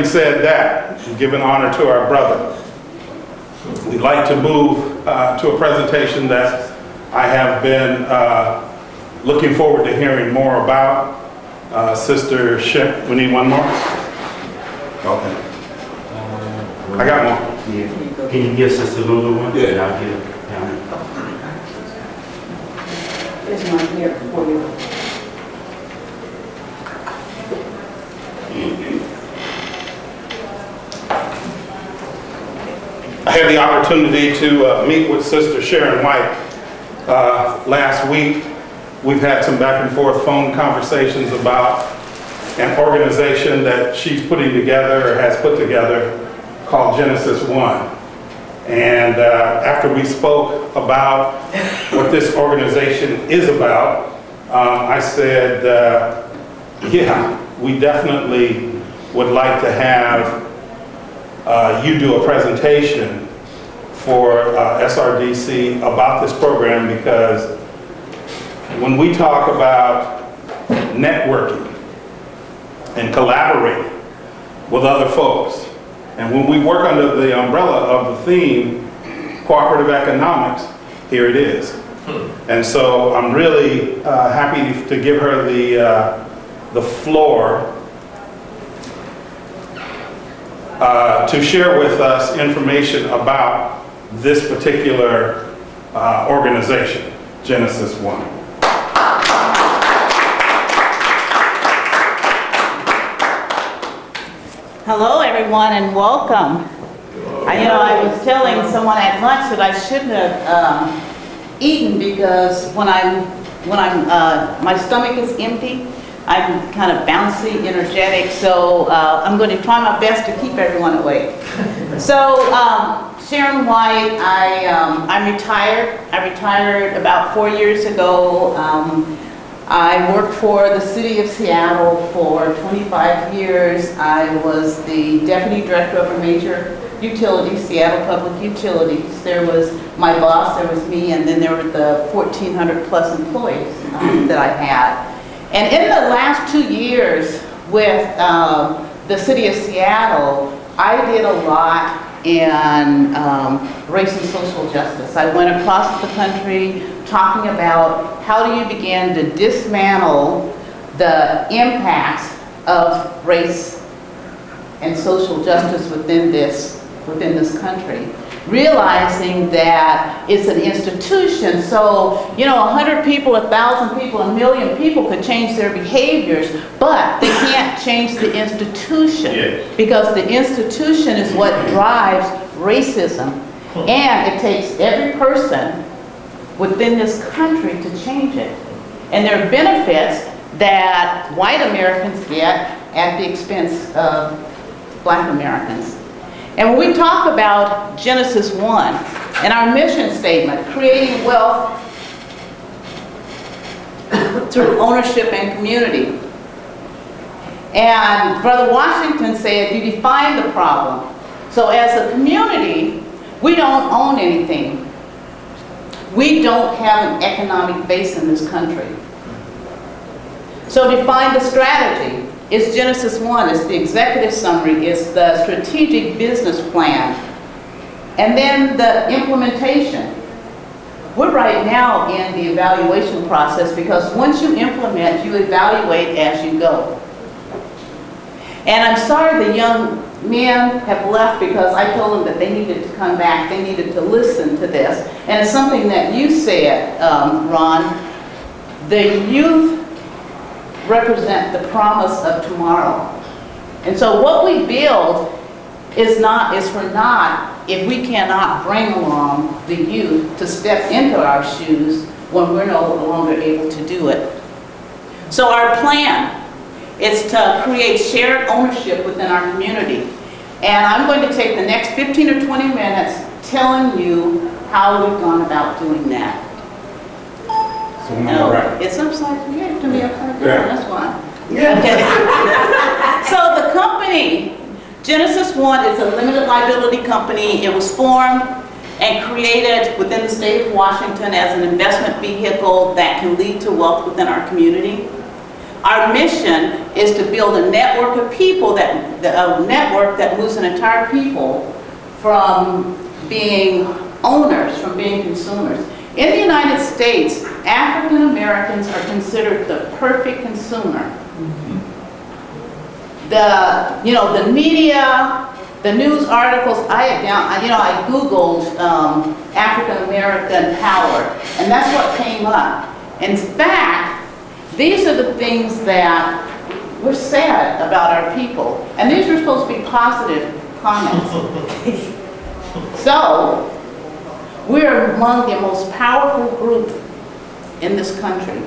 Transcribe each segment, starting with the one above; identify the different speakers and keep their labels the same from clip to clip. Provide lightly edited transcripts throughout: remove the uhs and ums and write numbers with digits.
Speaker 1: Said that, giving honor to our brother, we'd like to move to a presentation that I have been looking forward to hearing more about. Sister Sharon, we need one more? Okay. I got one.
Speaker 2: Yeah. Can you give Sister Lulu one?
Speaker 1: Yeah.
Speaker 2: And I'll give
Speaker 3: There's one here for you.
Speaker 1: I had the opportunity to meet with Sister Sharon White last week. We've had some back and forth phone conversations about an organization that she's putting together or has put together called Genesis 1. And after we spoke about what this organization is about, I said, yeah, we definitely would like to have you do a presentation for SRDC about this program, because when we talk about networking and collaborating with other folks, and when we work under the umbrella of the theme, cooperative economics, here it is. And so I'm really happy to give her the floor to share with us information about this particular organization, Genesis 1.
Speaker 3: Hello, everyone, and welcome. I was telling someone at lunch that I shouldn't have eaten, because when my stomach is empty, I'm kind of bouncy, energetic, so I'm going to try my best to keep everyone awake. So, Sharon White, I'm retired. I retired about 4 years ago. I worked for the city of Seattle for 25 years. I was the deputy director of a major utility, Seattle Public Utilities. There was my boss, there was me, and then there were the 1,400 plus employees that I had. And in the last 2 years with the city of Seattle, I did a lot in race and social justice. I went across the country talking about how do you begin to dismantle the impacts of race and social justice within this country, realizing that it's an institution. So, 100 people, 1,000 people, 1,000,000 people could change their behaviors, but they can't change the institution.
Speaker 1: Yes.
Speaker 3: Because the institution is what drives racism. And it takes every person within this country to change it. And there are benefits that white Americans get at the expense of black Americans. And when we talk about Genesis 1 and our mission statement, creating wealth through ownership and community. And Brother Washington said, you define the problem. So as a community, we don't own anything. We don't have an economic base in this country. So define the strategy. It's Genesis 1, it's the executive summary, it's the strategic business plan, and then the implementation. We're right now in the evaluation process, because once you implement, you evaluate as you go. And I'm sorry the young men have left, because I told them that they needed to come back, they needed to listen to this. And it's something that you said, Ron, the youth represent the promise of tomorrow. And so what we build is for naught if we cannot bring along the youth to step into our shoes when we're no longer able to do it. So our plan is to create shared ownership within our community. And I'm going to take the next 15 or 20 minutes telling you how we've gone about doing that. No, right. It's upside down. You have to be upside down, yeah. That's why. Yeah. Okay. So the company, Genesis 1, is a limited liability company. It was formed and created within the state of Washington as an investment vehicle that can lead to wealth within our community. Our mission is to build a network of people, a network that moves an entire people from being owners, from being consumers. In the United States, African Americans are considered the perfect consumer. The media, the news articles, I Googled African American power, and that's what came up. In fact, these are the things that were said about our people, and these were supposed to be positive comments. So, we're among the most powerful group in this country.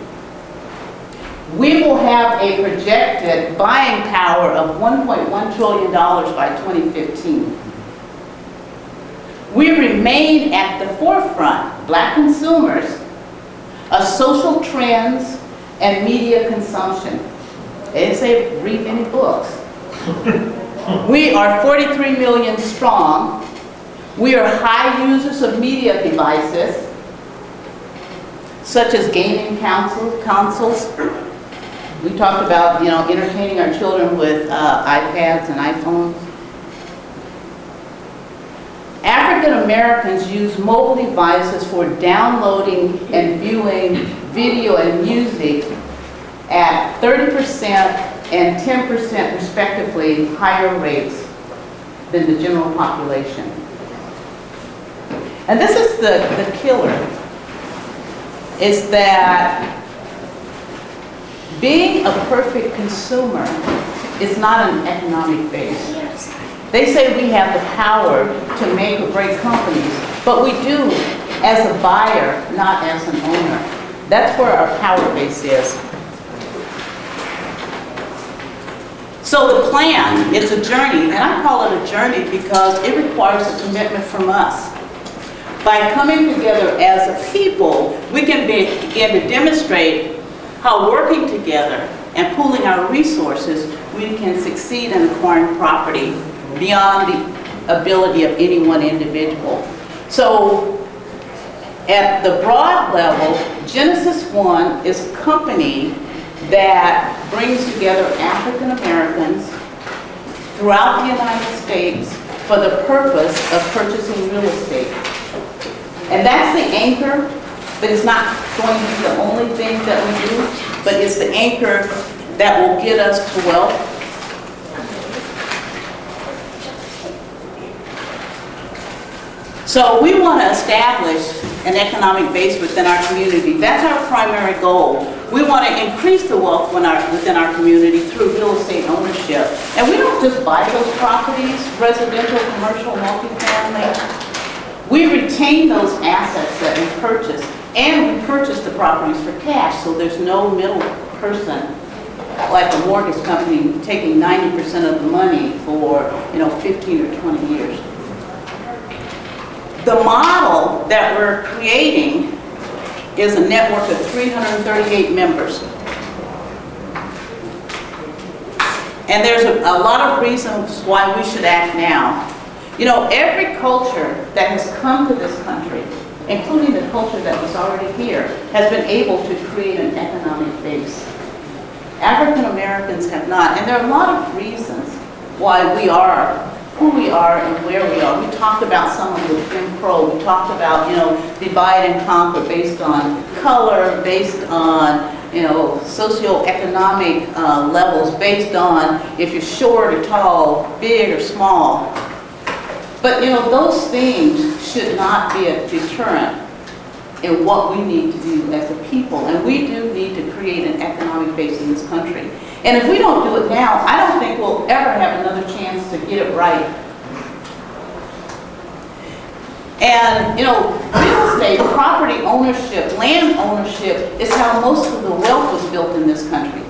Speaker 3: We will have a projected buying power of $1.1 trillion by 2015. We remain at the forefront, Black consumers, of social trends and media consumption. They didn't say read many books. We are 43 million strong. We are high users of media devices, such as gaming consoles. We talked about, entertaining our children with iPads and iPhones. African Americans use mobile devices for downloading and viewing video and music at 30% and 10% respectively higher rates than the general population. And this is the killer, is that being a perfect consumer is not an economic base. They say we have the power to make or break companies, but we do as a buyer, not as an owner. That's where our power base is. So the plan, it's a journey, and I call it a journey because it requires a commitment from us. By coming together as a people, we can begin to demonstrate how working together and pooling our resources, we can succeed in acquiring property beyond the ability of any one individual. So at the broad level, Genesis One is a company that brings together African Americans throughout the United States for the purpose of purchasing real estate. And that's the anchor, but it's not going to be the only thing that we do, but it's the anchor that will get us to wealth. So we want to establish an economic base within our community. That's our primary goal. We want to increase the wealth within our community through real estate ownership. And we don't just buy those properties, residential, commercial, multifamily. We retain those assets that we purchase, and we purchase the properties for cash, so there's no middle person, like a mortgage company, taking 90% of the money for 15 or 20 years. The model that we're creating is a network of 338 members. And there's a lot of reasons why we should act now. Every culture that has come to this country, including the culture that was already here, has been able to create an economic base. African Americans have not, and there are a lot of reasons why we are who we are and where we are. We talked about some of the Jim Crow. We talked about, divide and conquer based on color, based on, socioeconomic levels, based on if you're short or tall, big or small. But, those things should not be a deterrent in what we need to do as a people. And we do need to create an economic base in this country. And if we don't do it now, I don't think we'll ever have another chance to get it right. And, real estate, property ownership, land ownership is how most of the wealth was built in this country.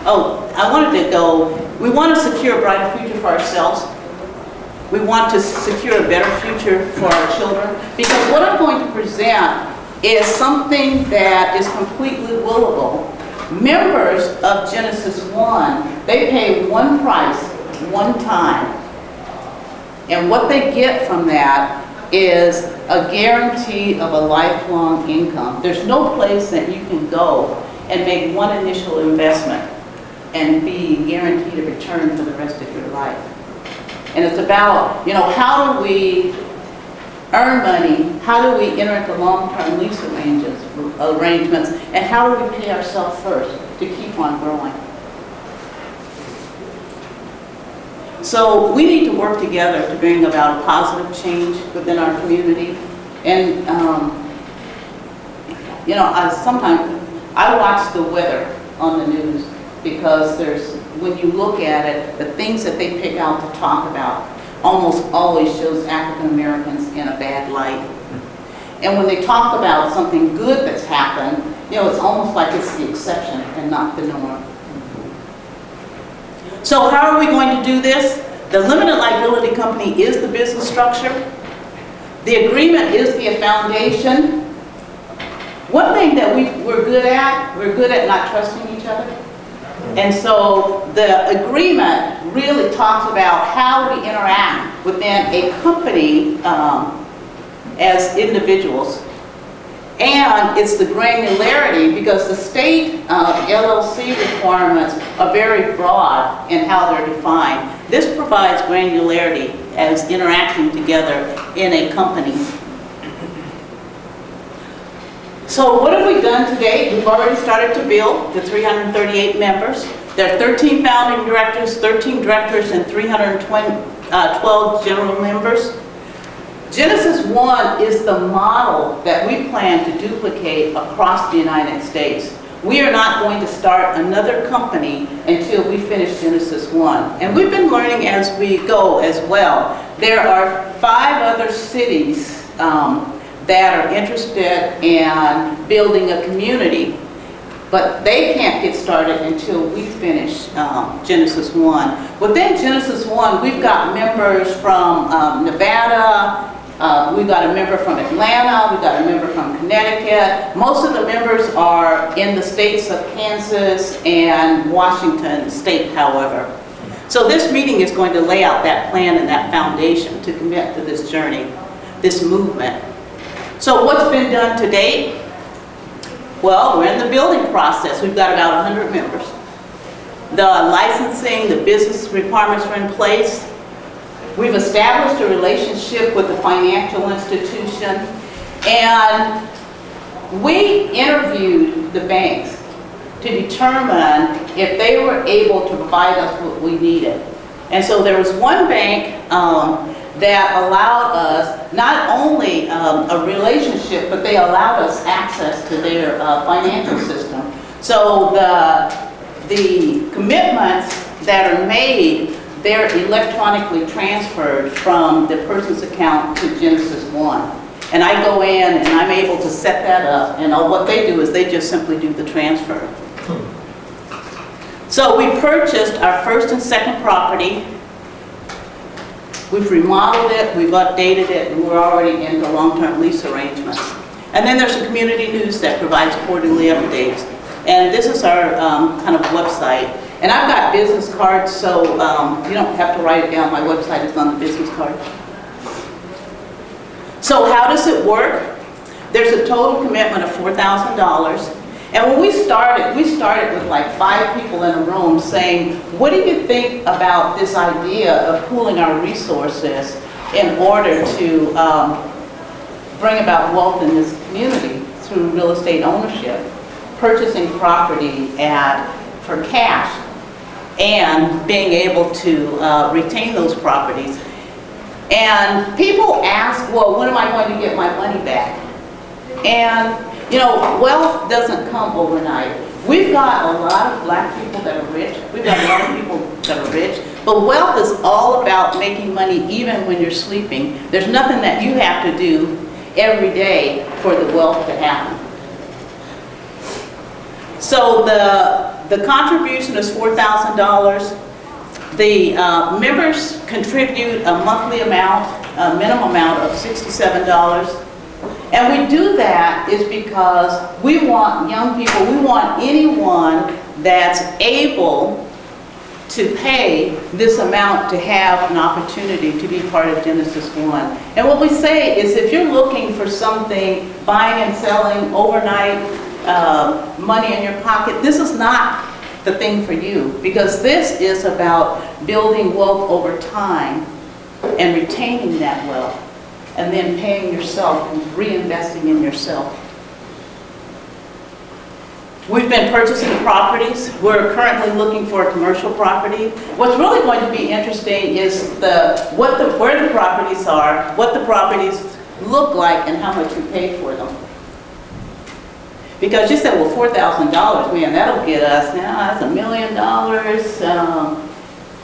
Speaker 3: Oh, I wanted to go, we want to secure a brighter future for ourselves. We want to secure a better future for our children. Because what I'm going to present is something that is completely willable. Members of Genesis One, they pay one price, one time. And what they get from that is a guarantee of a lifelong income. There's no place that you can go and make one initial investment and be guaranteed a return for the rest of your life. And it's about, how do we earn money, how do we enter into long-term lease arrangements, and how do we pay ourselves first to keep on growing. So we need to work together to bring about a positive change within our community. And, sometimes I watch the weather on the news because when you look at it, the things that they pick out to talk about almost always shows African Americans in a bad light. And when they talk about something good that's happened, it's almost like it's the exception and not the norm. So how are we going to do this? The limited liability company is the business structure. The agreement is the foundation. One thing that we're good at not trusting each other. And so the agreement really talks about how we interact within a company as individuals. And it's the granularity, because the state LLC requirements are very broad in how they're defined. This provides granularity as interacting together in a company. So what have we done to date? We've already started to build the 338 members. There are 13 founding directors, 13 directors, and 312 general members. Genesis 1 is the model that we plan to duplicate across the United States. We are not going to start another company until we finish Genesis 1. And we've been learning as we go as well. There are 5 other cities that are interested in building a community, but they can't get started until we finish Genesis 1. Within Genesis 1, we've got members from Nevada, we've got a member from Atlanta, we've got a member from Connecticut. Most of the members are in the states of Kansas and Washington state, however. So this meeting is going to lay out that plan and that foundation to commit to this journey, this movement. So what's been done to date? Well, we're in the building process. We've got about 100 members. The licensing, the business requirements are in place. We've established a relationship with the financial institution, and we interviewed the banks to determine if they were able to provide us what we needed. And so there was one bank that allowed us not only a relationship, but they allowed us access to their financial system. So the commitments that are made, they're electronically transferred from the person's account to Genesis 1. And I go in and I'm able to set that up, and what they do is they just simply do the transfer. So we purchased our first and second property. We've remodeled it, we've updated it, and we're already into long-term lease arrangements. And then there's a community news that provides quarterly updates. And this is our kind of website. And I've got business cards, so you don't have to write it down. My website is on the business card. So how does it work? There's a total commitment of $4,000. And when we started with like 5 people in a room saying, what do you think about this idea of pooling our resources in order to bring about wealth in this community through real estate ownership, purchasing property for cash, and being able to retain those properties. And people ask, well, when am I going to get my money back? And wealth doesn't come overnight. We've got a lot of black people that are rich. We've got a lot of people that are rich. But wealth is all about making money even when you're sleeping. There's nothing that you have to do every day for the wealth to happen. So the contribution is $4,000. The members contribute a monthly amount, a minimum amount of $67. And we do that is because we want young people, we want anyone that's able to pay this amount to have an opportunity to be part of Genesis 1. And what we say is if you're looking for something, buying and selling overnight, money in your pocket, this is not the thing for you, because this is about building wealth over time and retaining that wealth, and then paying yourself and reinvesting in yourself. We've been purchasing properties. We're currently looking for a commercial property. What's really going to be interesting is where the properties are, what the properties look like, and how much we pay for them. Because you said, well, $4,000, man, that'll get us, now that's $1 million.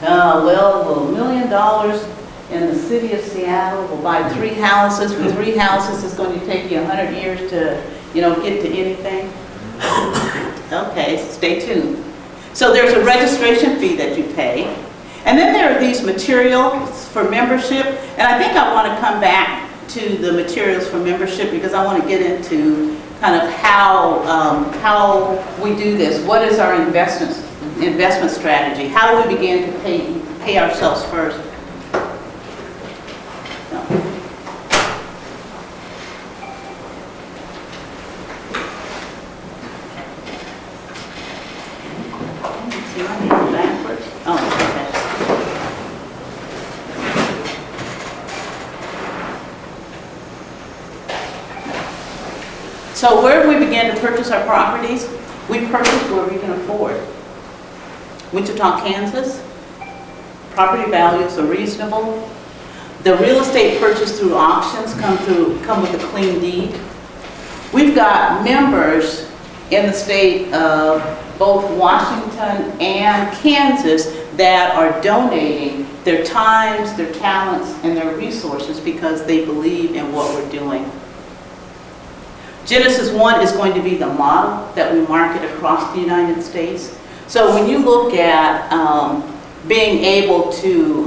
Speaker 3: Well, $1 million in the city of Seattle will buy 3 houses. With 3 houses, it's going to take you 100 years to, get to anything. Okay, stay tuned. So there's a registration fee that you pay. And then there are these materials for membership. And I think I want to come back to the materials for membership, because I want to get into kind of how we do this. What is our investment strategy? How do we begin to pay ourselves first? So where we begin to purchase our properties, we purchase where we can afford. Wichita, Kansas, property values are reasonable. The real estate purchased through auctions come with a clean deed. We've got members in the state of both Washington and Kansas that are donating their times, their talents, and their resources because they believe in what we're doing. Genesis 1 is going to be the model that we market across the United States. So when you look at being able to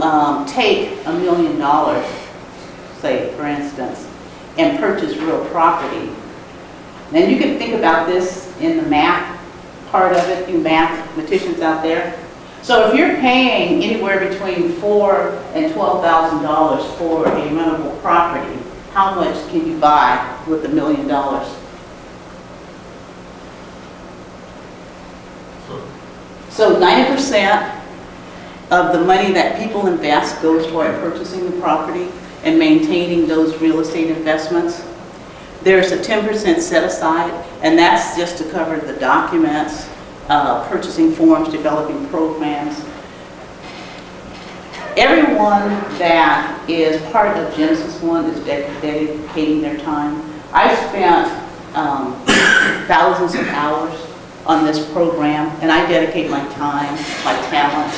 Speaker 3: take $1 million, say for instance, and purchase real property, then you can think about this in the math part of it, you mathematicians out there. So if you're paying anywhere between $4,000 and $12,000 for a rentable property, how much can you buy with $1 million? So 90% of the money that people invest goes toward purchasing the property and maintaining those real estate investments. There's a 10% set aside, and that's just to cover the documents, purchasing forms, developing programs. Everyone that is part of Genesis 1 is dedicating their time. I've spent thousands of hours on this program, and I dedicate my time, my talent.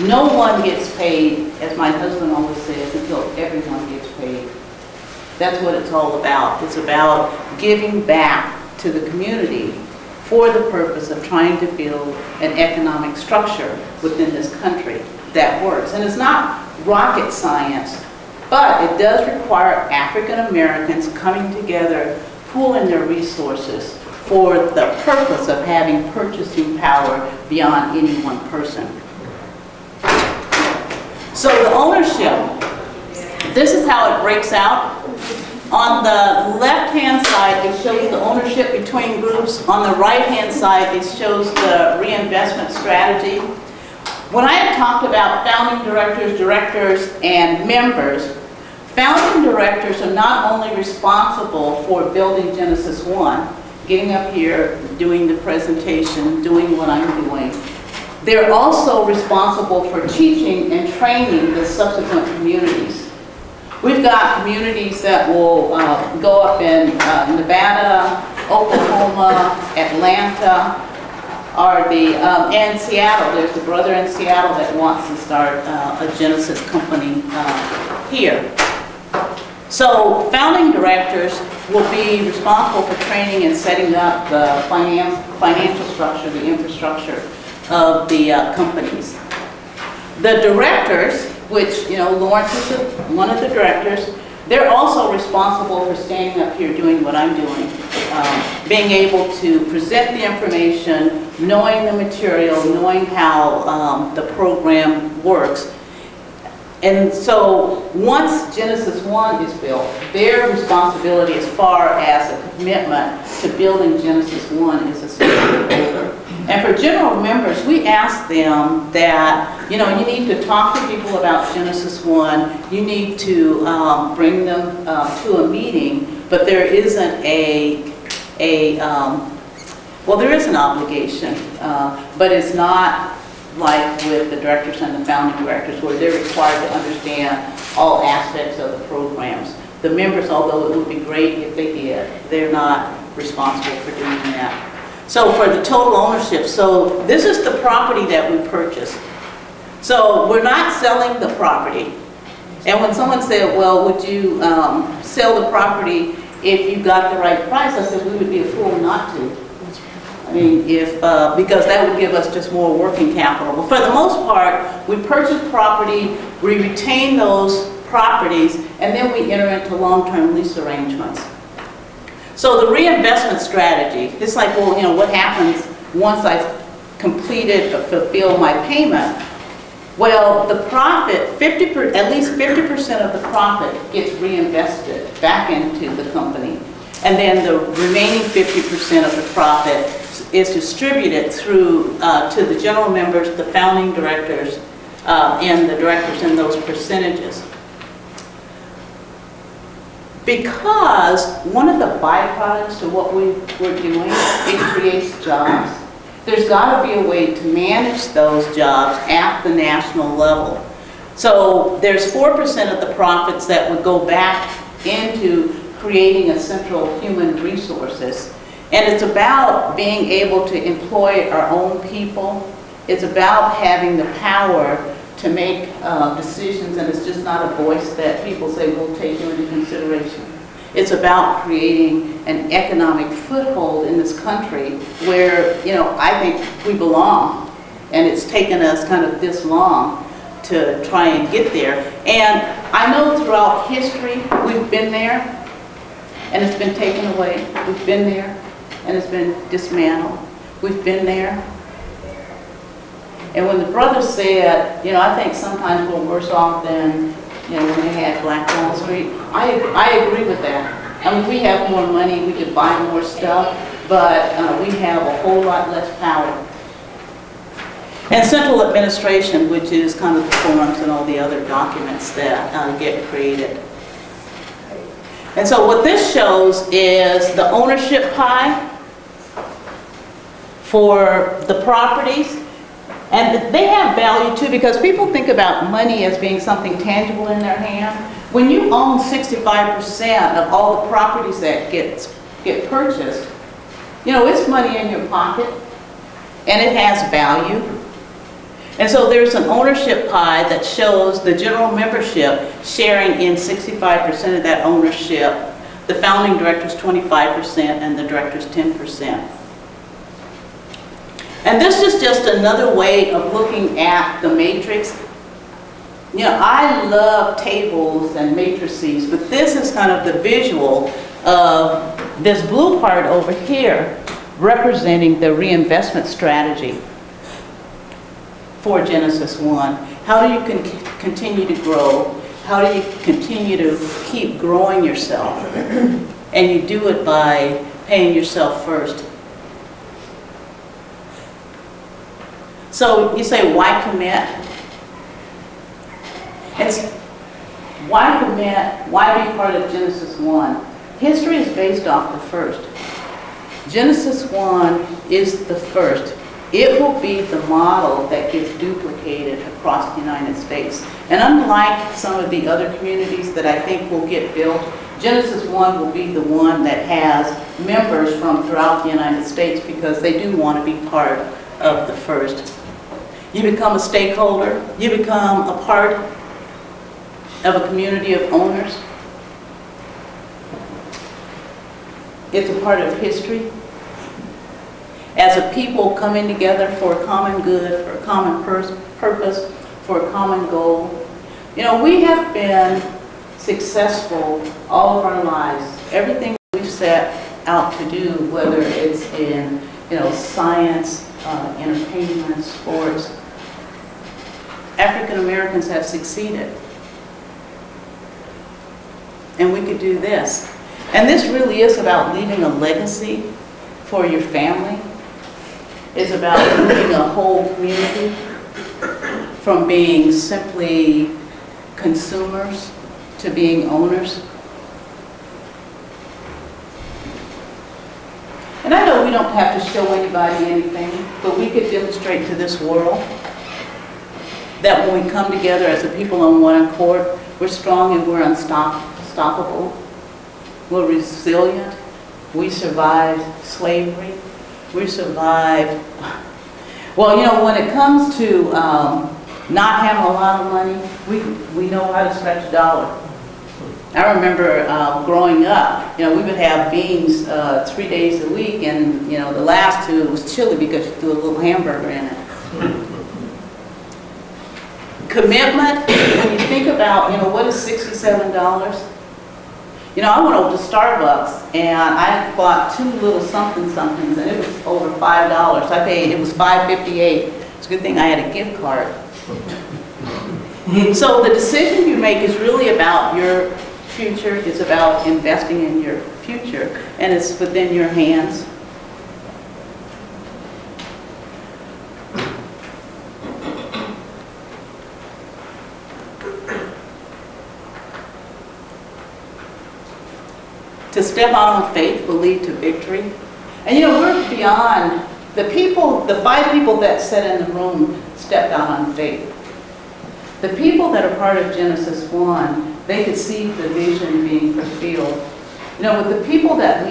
Speaker 3: No one gets paid, as my husband always says, until everyone gets paid. That's what it's all about. It's about giving back to the community for the purpose of trying to build an economic structure within this country that works. And it's not rocket science, but it does require African Americans coming together, pooling their resources for the purpose of having purchasing power beyond any one person. So the ownership, this is how it breaks out. On the left-hand side, it shows the ownership between groups. On the right-hand side, it shows the reinvestment strategy. When I had talked about founding directors, directors, and members, founding directors are not only responsible for building Genesis 1, getting up here, doing the presentation, doing what I'm doing, they're also responsible for teaching and training the subsequent communities. We've got communities that will go up in Nevada, Oklahoma, Atlanta, and Seattle. There's a brother in Seattle that wants to start a Genesis company here. So founding directors will be responsible for training and setting up the financial structure, the infrastructure of the companies. The directors, which, Lawrence is one of the directors, they're also responsible for standing up here doing what I'm doing, being able to present the information, knowing the material, knowing how the program works. And so once Genesis 1 is built, their responsibility as far as a commitment to building Genesis 1 is a stakeholder. And for general members, we ask them that, you know, you need to talk to people about Genesis 1, you need to bring them to a meeting, but there isn't well, there is an obligation, but it's not like with the directors and the founding directors, where they're required to understand all aspects of the programs. The members, although it would be great if they did, they're not responsible for doing that. So for the total ownership, so this is the property that we purchased. So we're not selling the property. And when someone said, well, would you sell the property if you got the right price? I said, we would be a fool not to. I mean, because that would give us just more working capital. But for the most part, we purchase property, we retain those properties, and then we enter into long-term lease arrangements. So the reinvestment strategy, it's like, well, you know, what happens once I've completed or fulfilled my payment? Well, the profit, at least 50% of the profit gets reinvested back into the company. And then the remaining 50% of the profit is distributed through to the general members, the founding directors, and the directors in those percentages. Because one of the byproducts of what we're doing, it creates jobs. There's got to be a way to manage those jobs at the national level. So there's 4% of the profits that would go back into creating a central human resources. And it's about being able to employ our own people. It's about having the power to make decisions, and it's just not a voice that people say, we'll take you into consideration. It's about creating an economic foothold in this country where, you know, I think we belong. And it's taken us kind of this long to try and get there. And I know throughout history, we've been there, and it's been taken away. We've been there, and it's been dismantled. We've been there. And when the brothers said, you know, I think sometimes we're worse off than, you know, when they had Black Wall Street, I agree with that. I mean, we have more money, we could buy more stuff, but we have a whole lot less power. And central administration, which is kind of the forms and all the other documents that get created. And so what this shows is the ownership pie for the properties. And they have value too, because people think about money as being something tangible in their hand. When you own 65% of all the properties that get purchased, you know, it's money in your pocket, and it has value. And so there's an ownership pie that shows the general membership sharing in 65% of that ownership, the founding directors 25%, and the directors 10%. And this is just another way of looking at the matrix. You know, I love tables and matrices, but this is kind of the visual of this blue part over here representing the reinvestment strategy for Genesis 1. How do you continue to grow? How do you continue to keep growing yourself? And you do it by paying yourself first. So you say, why commit? It's why commit? Why be part of Genesis 1? History is based off the first. Genesis 1 is the first. It will be the model that gets duplicated across the United States. And unlike some of the other communities that I think will get built, Genesis 1 will be the one that has members from throughout the United States, because they do want to be part of the first. You become a stakeholder, you become a part of a community of owners. It's a part of history. As a people coming together for a common good, for a common purpose, for a common goal. You know, we have been successful all of our lives. Everything we've set out to do, whether it's in, you know, science, entertainment, sports, African Americans have succeeded. and we could do this. And this really is about leaving a legacy for your family. It's about moving a whole community from being simply consumers to being owners. And I know we don't have to show anybody anything, but we could demonstrate to this world that when we come together as a people on one accord, we're strong and we're unstoppable. We're resilient. We survived slavery. We survived. Well, you know, when it comes to not having a lot of money, we know how to stretch a dollar. I remember growing up, you know, we would have beans 3 days a week, and, you know, the last 2 was chili because you threw a little hamburger in it. Commitment, when you think about, you know, what is $67? You know, I went over to Starbucks and I bought 2 little somethings and it was over $5. I paid, it was $5.58. It's a good thing I had a gift card. So the decision you make is really about your future. It's about investing in your future, and it's within your hands. To step out on faith will lead to victory. And you know, we're beyond the people, the 5 people that sat in the room stepped out on faith. The people that are part of Genesis 1, they could see the vision being fulfilled. You know, with the people that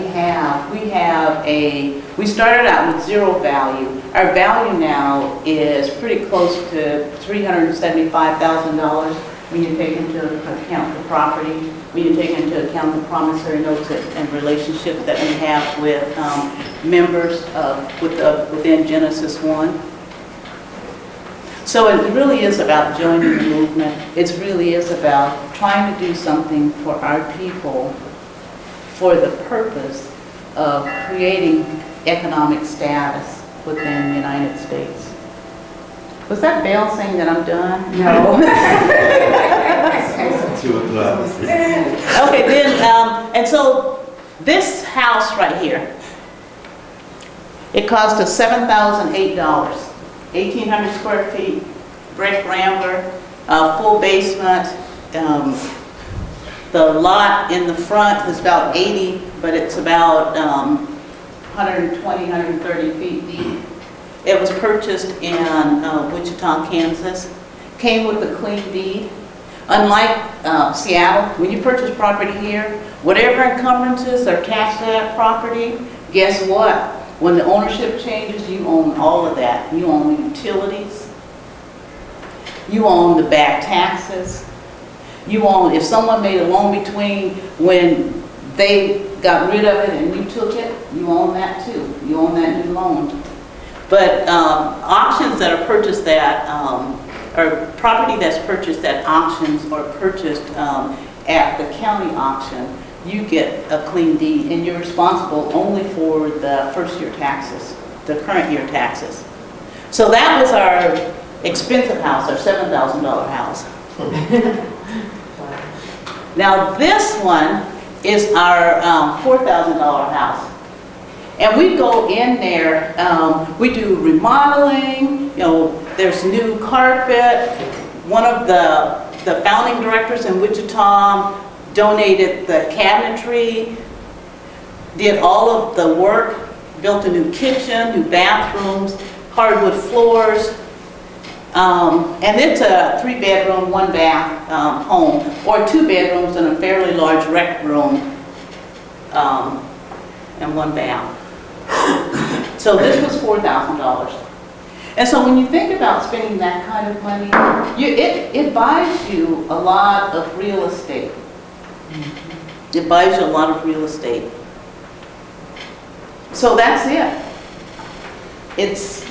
Speaker 3: we started out with 0 value. Our value now is pretty close to $375,000 when you take into account the property, when you take into account the promissory notes and relationships that we have with members within Genesis 1. So it really is about joining the movement. It really is about trying to do something for our people for the purpose of creating economic status within the United States. Was that bell saying that I'm done? No. Okay, then, and so this house right here, it cost us $7,008. 1,800 square feet, brick rambler, full basement. The lot in the front is about 80, but it's about 120, 130 feet deep. It was purchased in Wichita, Kansas. Came with a clean deed. Unlike Seattle, when you purchase property here, whatever encumbrances are attached to that property, guess what? When the ownership changes, you own all of that. You own the utilities. You own the back taxes. You own, if someone made a loan between when they got rid of it and you took it, you own that too. You own that new loan. But auctions that are purchased that, or property that's purchased at auctions or purchased at the county auction, you get a clean deed, and you're responsible only for the first year taxes, the current year taxes. So that was our expensive house, our $7,000 house. Now this one is our $4,000 house. And we go in there, we do remodeling, you know, there's new carpet. One of the founding directors in Wichita donated the cabinetry, did all of the work, built a new kitchen, new bathrooms, hardwood floors, and it's a 3-bedroom, 1-bath home, or 2 bedrooms and a fairly large rec room, and 1 bath. So this was $4,000. And so when you think about spending that kind of money, it buys you a lot of real estate. It buys you a lot of real estate. So that's it. It's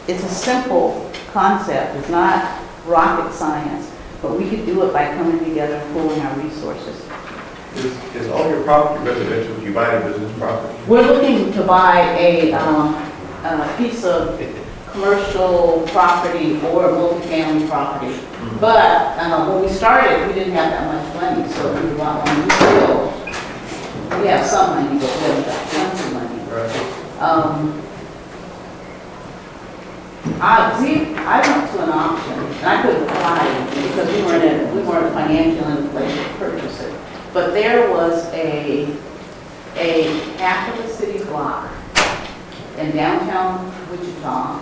Speaker 3: a simple concept. It's not rocket science, but we could do it by coming together and pooling our resources.
Speaker 4: Is all your property residential? Do you buy a business property?
Speaker 3: We're looking to buy a piece of commercial property or multifamily property. But when we started, we didn't have that much money, so we want to build. We have some money, but we haven't got tons of money. I went to an auction, and I couldn't buy it because we weren't financially in a place to purchase it. But there was a half of the city block in downtown Wichita,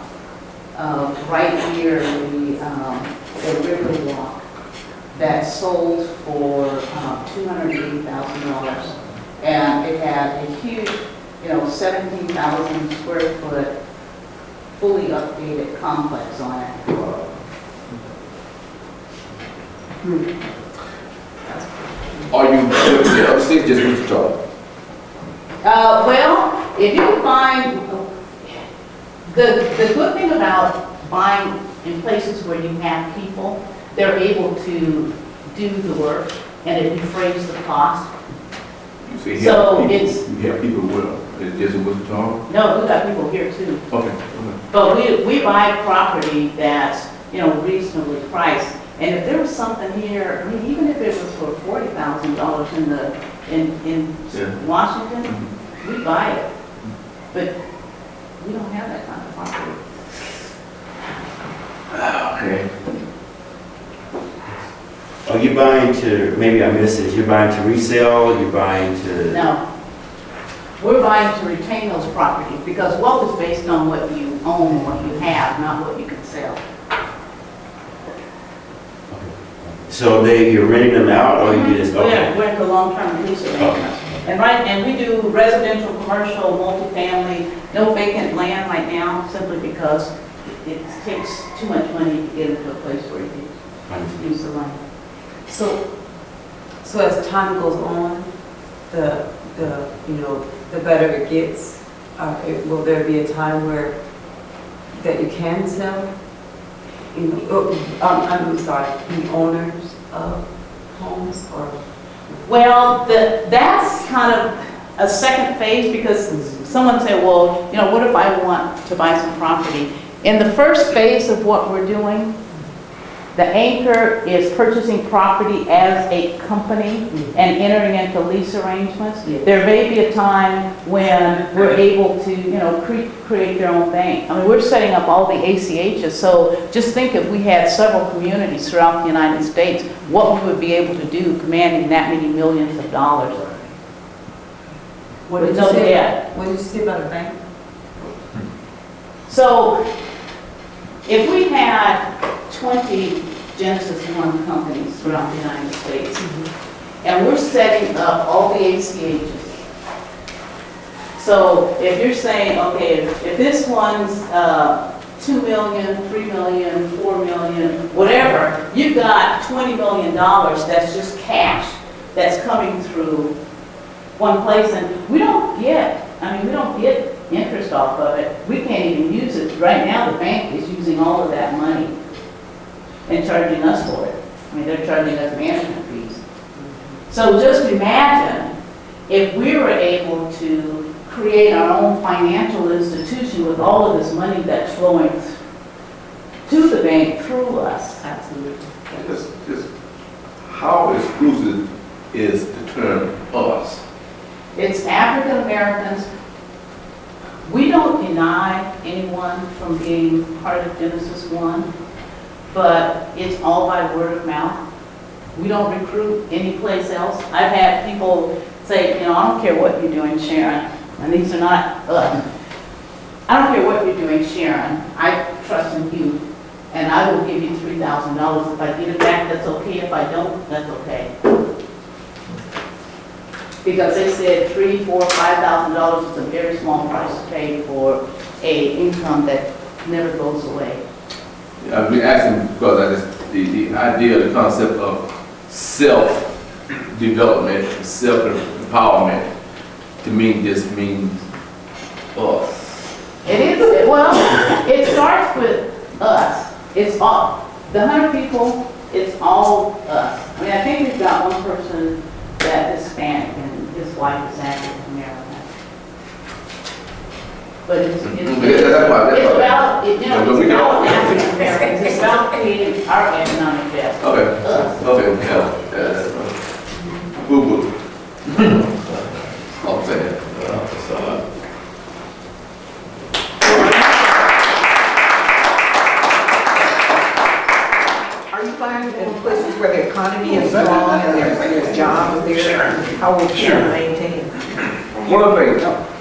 Speaker 3: right near the river walk, that sold for $280,000. And it had a huge, 17,000 square foot, fully updated complex on it.
Speaker 5: Are you the upstate, just Wichita?
Speaker 3: Well, if you find, the good thing about buying in places where you have people, they're able to do the work and it defrays the cost.
Speaker 5: You
Speaker 3: So
Speaker 5: you have people well. It's just in Wichita?
Speaker 3: No, we got people here too.
Speaker 5: Okay.
Speaker 3: But we buy property that's, reasonably priced. And if there was something here, I mean, even if it was for $40,000 in Washington, we buy it. But we don't have that kind of property.
Speaker 5: Okay.
Speaker 2: Are you buying to, maybe I missed it, you're buying to resell, you're buying to?
Speaker 3: No. We're buying to retain those properties because wealth is based on what you own and what you have, not what you can sell.
Speaker 2: So you're renting them out or you just, okay.
Speaker 3: We're in the long-term lease arrangements. And we do residential, commercial, multifamily, no vacant land right now, simply because it takes too much money to get into a place where you can use the money.
Speaker 6: So as time goes on, the better it gets. Will there be a time where that you can sell? I'm sorry, the owners of homes or?
Speaker 3: Well, that's kind of a second phase because someone said, well, what if I want to buy some property? In the first phase of what we're doing, the anchor is purchasing property as a company and entering into lease arrangements. There may be a time when we're able to, create their own bank. I mean, we're setting up all the ACHs, so just think if we had several communities throughout the United States, what we would be able to do commanding that many millions of dollars.
Speaker 6: What did you say about a bank?
Speaker 3: So, if we had 20 Genesis One companies throughout the United States, and we're setting up all the ACHs. So if you're saying, okay, if this one's 2 million, 3 million, 4 million, whatever, you've got $20 million that's just cash that's coming through one place, and we don't get interest off of it. We can't even use it. Right now, the bank is using all of that money and charging us for it. I mean, they're charging us management fees. So just imagine if we were able to create our own financial institution with all of this money that's flowing to the bank through us.
Speaker 6: Absolutely.
Speaker 5: Just how exclusive is the term us?
Speaker 3: It's African Americans. We don't deny anyone from being part of Genesis One, but it's all by word of mouth. We don't recruit anyplace else. I've had people say, I don't care what you're doing, Sharon, and these are not us. I don't care what you're doing, Sharon. I trust in you, and I will give you $3,000. If I get it back, that's okay. If I don't, that's okay. Because they said $3,000, $4,000, $5,000 is a very small price to pay for a income that never goes away.
Speaker 5: I've been asking because the idea, the concept of self-development, self-empowerment, to me just means us.
Speaker 3: It is, well, it starts with us. It's all, the 100 people, it's all us. I mean, I think we've got one person that is Hispanic and his wife is African American. But it's about, it's about African Americans. It's about creating our economic best.
Speaker 5: Okay. Okay. Yeah.
Speaker 7: fund in places where the economy is strong and there's jobs there, how we can maintain?
Speaker 5: One other thing,